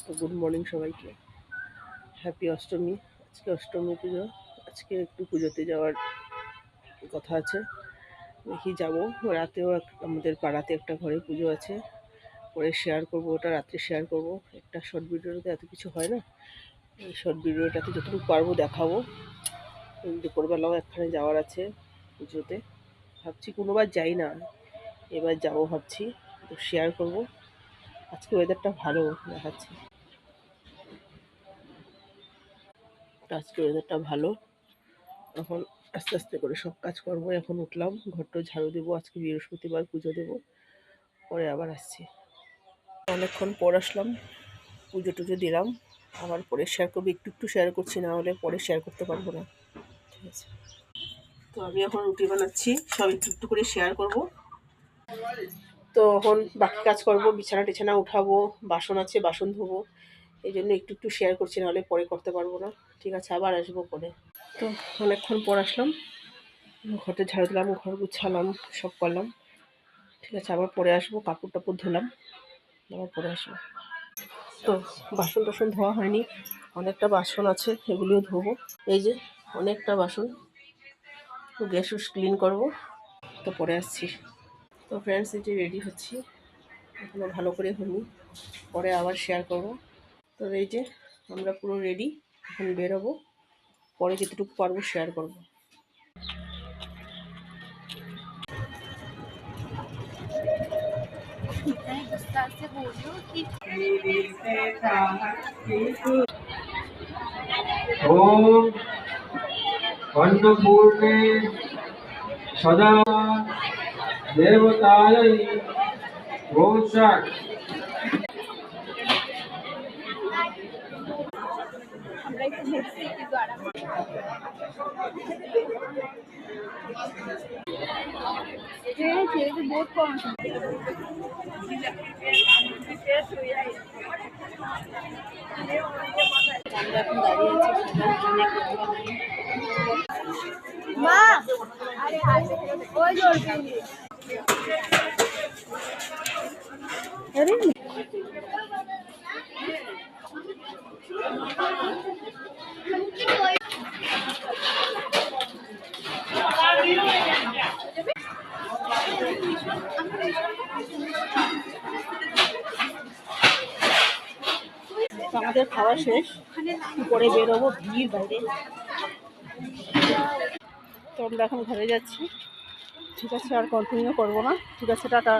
তো good morning সবাইকে, happy Ashtami. আজকে অষ্টমী পুজো, আজকে একটু পুজোতে যাওয়ার কথা আছে, দেখি যাব। রাতেও আমাদের পাড়াতে একটা ঘরে পুজো আছে, পরে শেয়ার করব, ওটা রাত্রে শেয়ার করব। একটা শর্ট ভিডিওতে এত কিছু হয় না, এই শর্ট ভিডিওটাতে যতটুকু পারবো দেখাবো। দুপুরবেলাও একখানে যাওয়ার আছে পুজোতে, ভাবছি কোনোবার যাই না, এবার যাব ভাবছি, তো শেয়ার করব। আজকে ওয়েদারটা ভালো দেখাচ্ছে, আজকে ওয়েদারটা ভালো। এখন আস্তে আস্তে করে সব কাজ করবো। এখন উঠলাম, ঘরটা ঝাড়ু দেবো, আজকে বৃহস্পতিবার পুজো দেবো, পরে আবার আসছি। অনেকক্ষণ পর আসলাম, পুজো টুজো দিলাম, আবার পরে শেয়ার করবো। একটু একটু শেয়ার করছি, না হলে পরে শেয়ার করতে পারবো না, ঠিক আছে? তো আমি এখন রুটি বানাচ্ছি, সব একটু একটু করে শেয়ার করব। তো এখন বাকি কাজ করব, বিছানা টিছানা উঠাবো, বাসন আছে বাসন ধোবো, এই জন্য একটু একটু শেয়ার করছি, নাহলে পরে করতে পারবো না, ঠিক আছে? আবার আসবো পরে। তো অনেকক্ষণ পর আসলাম, ঘরটা ঝাড়ু দিলাম, ঘর গুছালাম, সব করলাম, ঠিক আছে? আবার পরে আসবো, কাপড় টাপড় ধুলাম, আবার পরে আসবো। তো বাসন টাসন ধোয়া হয়নি, অনেকটা বাসন আছে, এগুলিও ধোবো। এই যে অনেকটা বাসন, গ্যাস ক্লিন করবো, তো পরে আসছি। তো ফ্রেন্ডস, এই যে রেডি হচ্ছি, এখনো ভালো করে হয়নি, পরে আবার শেয়ার করব। তো এই যে আমরা পুরো রেডি, এখন বেরোবো, পরে যেটুকু পারবো শেয়ার করবো। ओम अन्नपूर्णे सदा देवतायै गोषाक बहुत कम আমরা এখন দাঁড়িয়ে আছি, মা আরে ওই জোর আরে তো আমাদের খাওয়া শেষ, পরে বেরোবো, ভিড় বাইরে। তো আমরা এখন ঘরে যাচ্ছি, ঠিক আছে? আর কন্টিনিউ করবো না, ঠিক আছে? টাটা।